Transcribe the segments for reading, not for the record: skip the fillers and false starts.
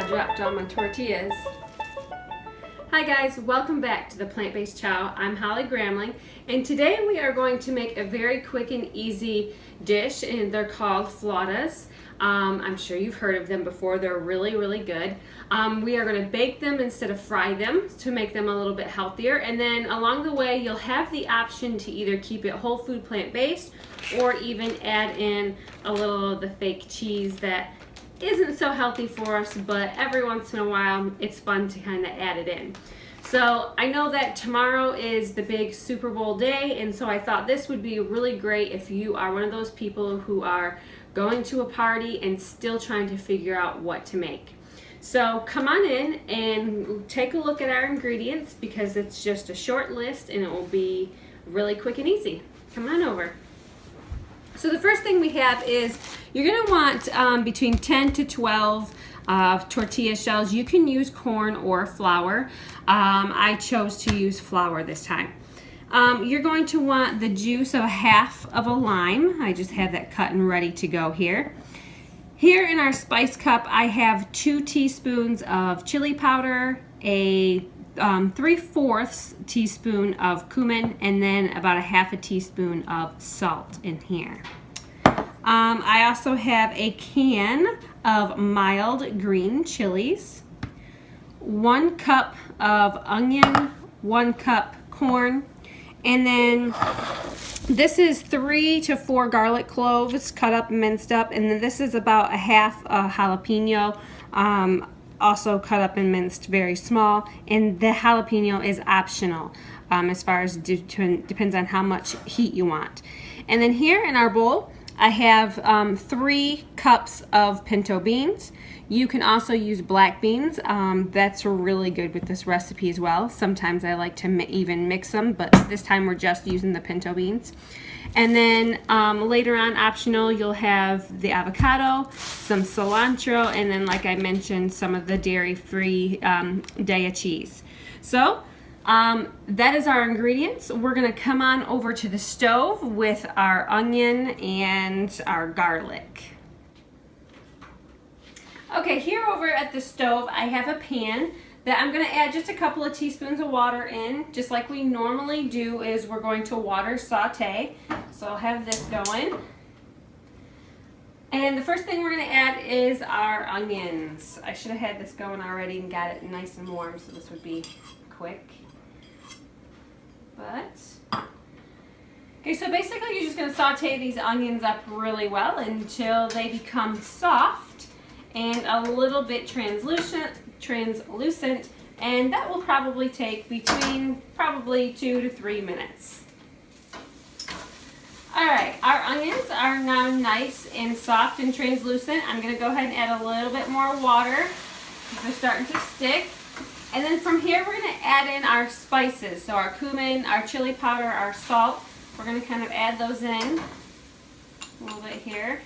dropped all my tortillas. Hi guys, welcome back to the Plant-Based Chow. I'm Holly Gramling, and today we are going to make a very quick and easy dish, and they're called Flautas. I'm sure you've heard of them before. They're really good. We are going to bake them instead of fry them to make them a little bit healthier, and then along the way you'll have the option to either keep it whole food plant-based or even add in a little of the fake cheese that isn't so healthy for us, but every once in a while it's fun to kind of add it in. So I know that tomorrow is the big Super Bowl day, and so I thought this would be really great if you are one of those people who are going to a party and still trying to figure out what to make. So come on in and take a look at our ingredients, because it's just a short list and it will be really quick and easy. Come on over. So the first thing we have is you're going to want between 10 to 12 tortilla shells. You can use corn or flour. I chose to use flour this time. You're going to want the juice of half of a lime. I just have that cut and ready to go here. Here in our spice cup, I have 2 teaspoons of chili powder, a 3/4 teaspoon of cumin, and then about a half a teaspoon of salt in here. I also have a can of mild green chilies, 1 cup of onion, 1 cup corn, and then this is 3 to 4 garlic cloves cut up and minced up, and then this is about a half a jalapeno, also cut up and minced very small, and the jalapeno is optional as far as depends on how much heat you want. And then here in our bowl I have 3 cups of pinto beans. You can also use black beans. That's really good with this recipe as well. Sometimes I like to even mix them, but this time we're just using the pinto beans. And then later on, optional, you'll have the avocado, some cilantro, and then, like I mentioned, some of the dairy-free Daiya cheese. So that is our ingredients. We're going to come on over to the stove with our onion and our garlic. Okay, here over at the stove I have a pan that I'm going to add just a couple of teaspoons of water in. Just like we normally do, is we're going to water saute. So I'll have this going. And the first thing we're going to add is our onions. I should have had this going already and got it nice and warm, so this would be quick. But okay, so basically you're just going to saute these onions up really well until they become soft and a little bit translucent, and that will probably take between 2 to 3 minutes. Alright, our onions are now nice and soft and translucent. I'm going to go ahead and add a little bit more water because they're starting to stick. And then from here we're going to add in our spices. So our cumin, our chili powder, our salt. We're going to kind of add those in a little bit here.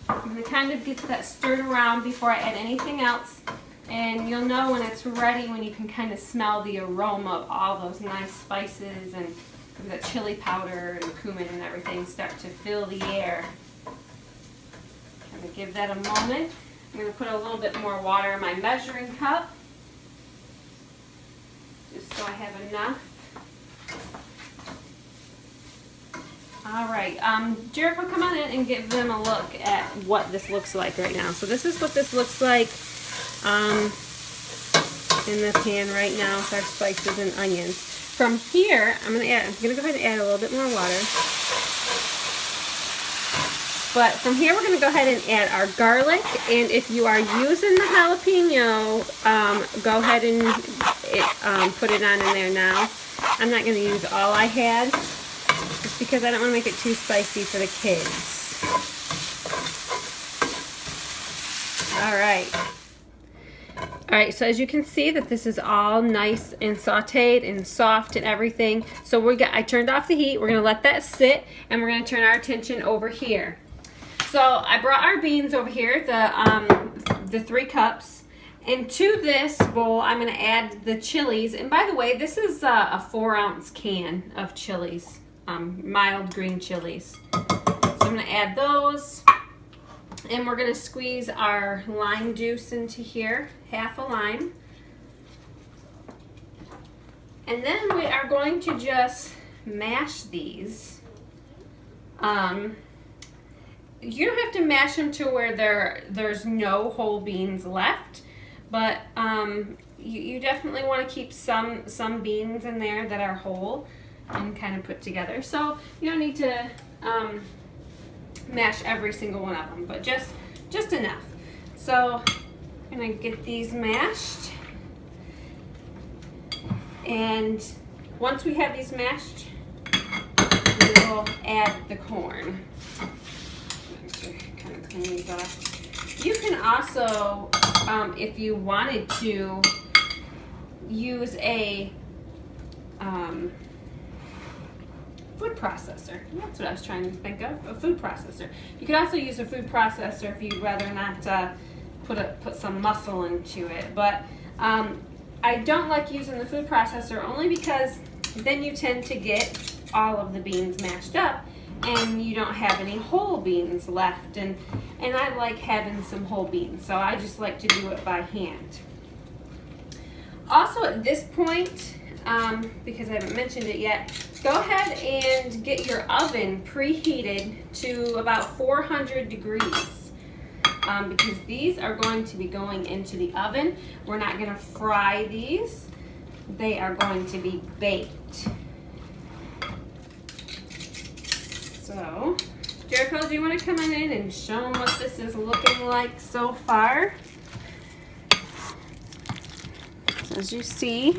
I'm going to kind of get that stirred around before I add anything else. And you'll know when it's ready when you can kind of smell the aroma of all those nice spices and the chili powder and cumin and everything start to fill the air. I'm going to give that a moment. I'm going to put a little bit more water in my measuring cup, just so I have enough. Alright, Jericho, come on in and give them a look at what this looks like right now. So this is what this looks like in the pan right now with our spices and onions. From here, I'm going to go ahead and add a little bit more water. But from here, we're going to go ahead and add our garlic. And if you are using the jalapeno, go ahead and put it on in there now. I'm not going to use all I had, just because I don't want to make it too spicy for the kids. Alright, so as you can see that this is all nice and sauteed and soft and everything. So I turned off the heat. We're going to let that sit, and we're going to turn our attention over here. So I brought our beans over here, the 3 cups. And to this bowl, I'm going to add the chilies. And by the way, this is a 4-ounce can of chilies, mild green chilies. So I'm going to add those. And we're going to squeeze our lime juice into here, half a lime. And then we are going to just mash these. You don't have to mash them to where there's no whole beans left, but you definitely want to keep some beans in there that are whole and kind of put together. So you don't need to mash every single one of them, but just enough. So I'm gonna get these mashed, and once we have these mashed, we will add the corn. Kind of clean these off. You can also, if you wanted to, use a food processor. That's what I was trying to think of, a food processor. You could also use a food processor if you'd rather not put some muscle into it. But I don't like using the food processor only because then you tend to get all of the beans mashed up and you don't have any whole beans left. And I like having some whole beans, so I just like to do it by hand. Also at this point, because I haven't mentioned it yet, go ahead and get your oven preheated to about 400 degrees because these are going to be going into the oven. We're not going to fry these. They are going to be baked. So, Jericho, do you want to come on in and show them what this is looking like so far? So as you see,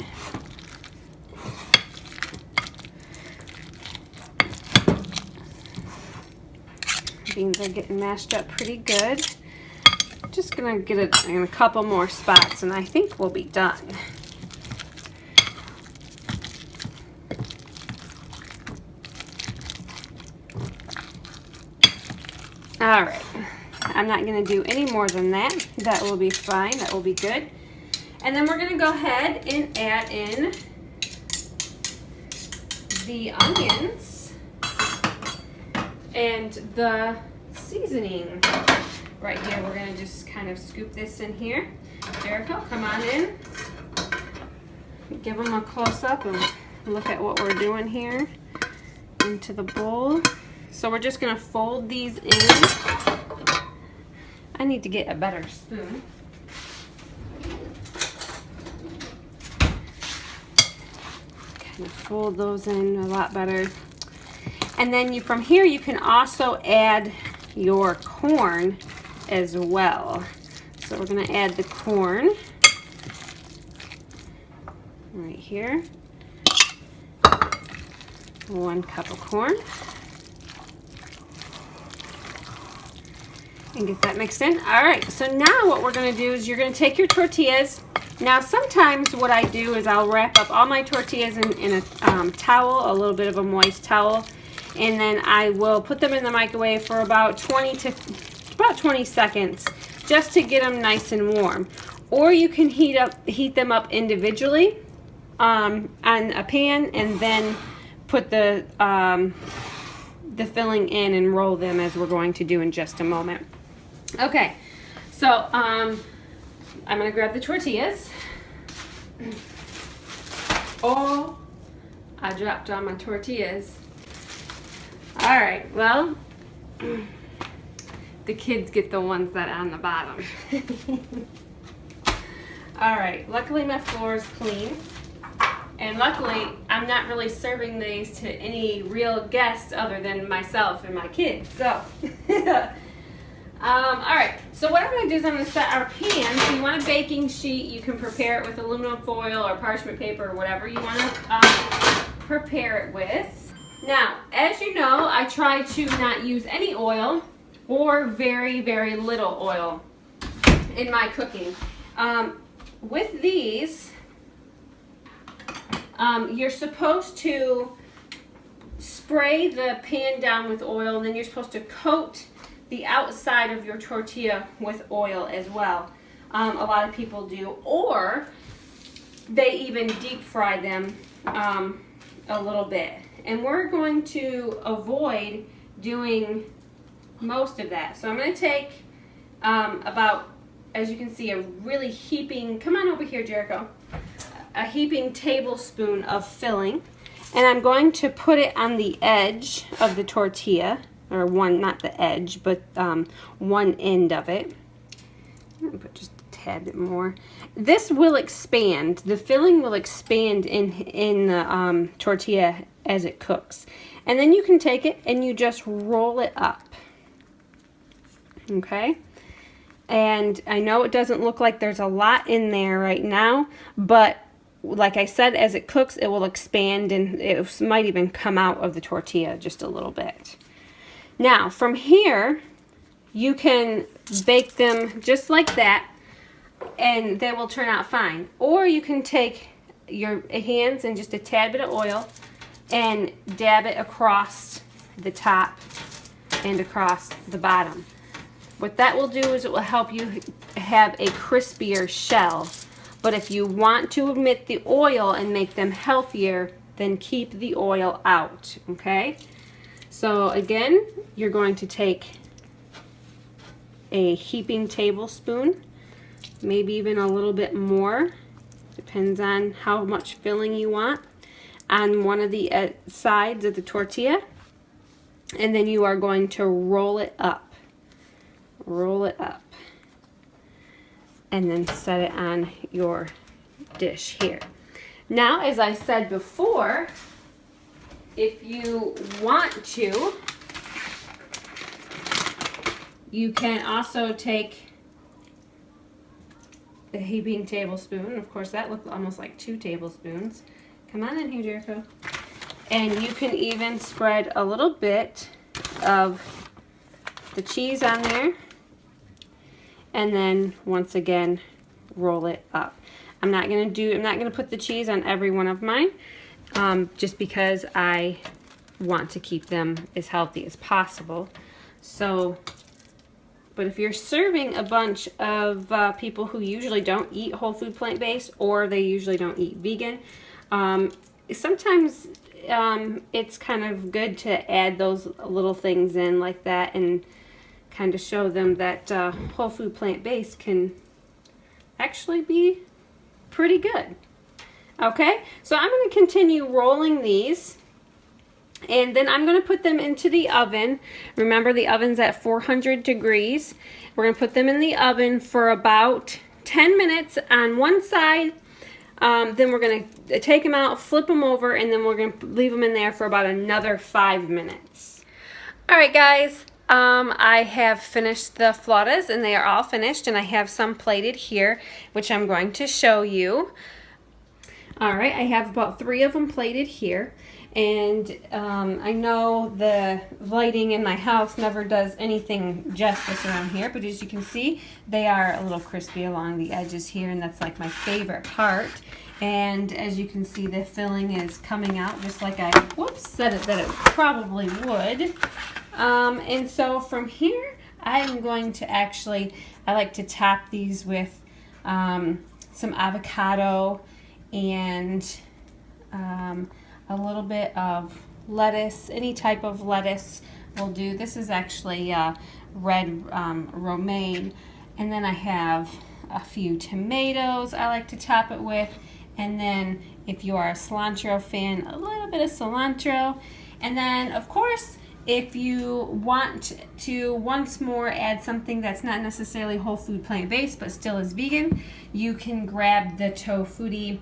beans are getting mashed up pretty good. Just gonna get it in a couple more spots and I think we'll be done. All right, I'm not gonna do any more than that. That will be fine, that will be good. And then we're gonna go ahead and add in the onions and the seasoning. Right here, we're gonna just kind of scoop this in here. Jericho, come on in. Give them a close up and look at what we're doing here into the bowl. So we're just gonna fold these in. I need to get a better spoon. Kind of fold those in a lot better. And then from here you can also add your corn as well. So we're gonna add the corn right here. 1 cup of corn. And get that mixed in. All right, so now what we're gonna do is you're gonna take your tortillas. Now sometimes what I do is I'll wrap up all my tortillas in a towel, a little bit of a moist towel, and then I will put them in the microwave for about 20 seconds just to get them nice and warm. Or you can heat them up individually on a pan and then put the filling in and roll them as we're going to do in just a moment. Okay, so I'm gonna grab the tortillas. Oh, I dropped all my tortillas. All right, well, the kids get the ones that are on the bottom. All right, luckily my floor is clean. And luckily, I'm not really serving these to any real guests other than myself and my kids. So, all right. So what I'm going to do is I'm going to set our pan. So you want a baking sheet. You can prepare it with aluminum foil or parchment paper or whatever you want to prepare it with. Now, as you know, I try to not use any oil or very, very little oil in my cooking. With these, you're supposed to spray the pan down with oil, and then you're supposed to coat the outside of your tortilla with oil as well. A lot of people do, or they even deep fry them a little bit. And we're going to avoid doing most of that. So I'm going to take about, as you can see, a really heaping, come on over here, Jericho, a heaping tablespoon of filling. And I'm going to put it on the edge of the tortilla, or one, not the edge, but one end of it. I'm going to put just a tad bit more. This will expand. The filling will expand in the tortilla as it cooks. And then you can take it and you just roll it up. Okay? And I know it doesn't look like there's a lot in there right now, but like I said, as it cooks, it will expand and it might even come out of the tortilla just a little bit. Now, from here, you can bake them just like that, and they will turn out fine. Or you can take your hands and just a tad bit of oil and dab it across the top and across the bottom. What that will do is it will help you have a crispier shell. But if you want to omit the oil and make them healthier, then keep the oil out, okay? So again, you're going to take a heaping tablespoon, maybe even a little bit more, depends on how much filling you want, on one of the sides of the tortilla. And then you are going to roll it up. Roll it up. And then set it on your dish here. Now, as I said before, if you want to, you can also take the heaping tablespoon. Of course, that looked almost like 2 tablespoons. Come on in here, Jericho. And you can even spread a little bit of the cheese on there. And then once again, roll it up. I'm not gonna put the cheese on every one of mine, just because I want to keep them as healthy as possible. So, but if you're serving a bunch of people who usually don't eat whole food plant-based, or they usually don't eat vegan, sometimes it's kind of good to add those little things in like that and kind of show them that whole food plant-based can actually be pretty good. Okay, so I'm going to continue rolling these, and then I'm going to put them into the oven. Remember, the oven's at 400 degrees. We're going to put them in the oven for about 10 minutes on one side. Then we're going to take them out, flip them over, and then we're going to leave them in there for about another 5 minutes. All right, guys. I have finished the flautas, and they are all finished, and I have some plated here, which I'm going to show you. All right, I have about 3 of them plated here, and I know the lighting in my house never does anything justice around here, but as you can see, they are a little crispy along the edges here, and that's like my favorite part. And as you can see, the filling is coming out just like I said that it probably would. And so from here, I'm going to I like to top these with some avocado and a little bit of lettuce. Any type of lettuce will do. This is actually red romaine. And then I have a few tomatoes I like to top it with. And then if you are a cilantro fan, a little bit of cilantro. And then, of course, if you want to once more add something that's not necessarily whole food plant-based but still is vegan, you can grab the Tofutti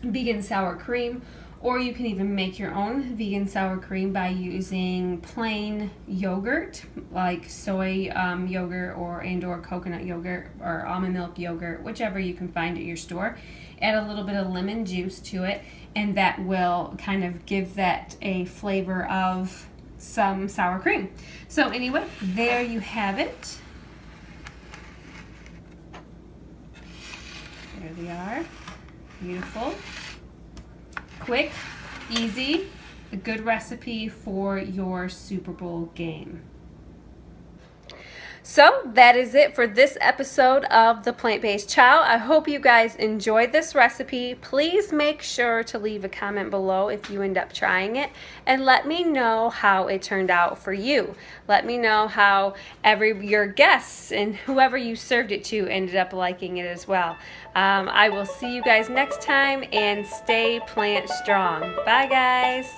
vegan sour cream, or you can even make your own vegan sour cream by using plain yogurt like soy yogurt or coconut yogurt or almond milk yogurt, whichever you can find at your store. Add a little bit of lemon juice to it, and that will kind of give that a flavor of some sour cream. So anyway, there you have it. There they are. Beautiful. Quick, easy, a good recipe for your Super Bowl game. So that is it for this episode of the Plant-Based Chow. I hope you guys enjoyed this recipe. Please make sure to leave a comment below if you end up trying it, and let me know how it turned out for you. Let me know how your guests and whoever you served it to ended up liking it as well. I will see you guys next time, and stay plant strong. Bye guys.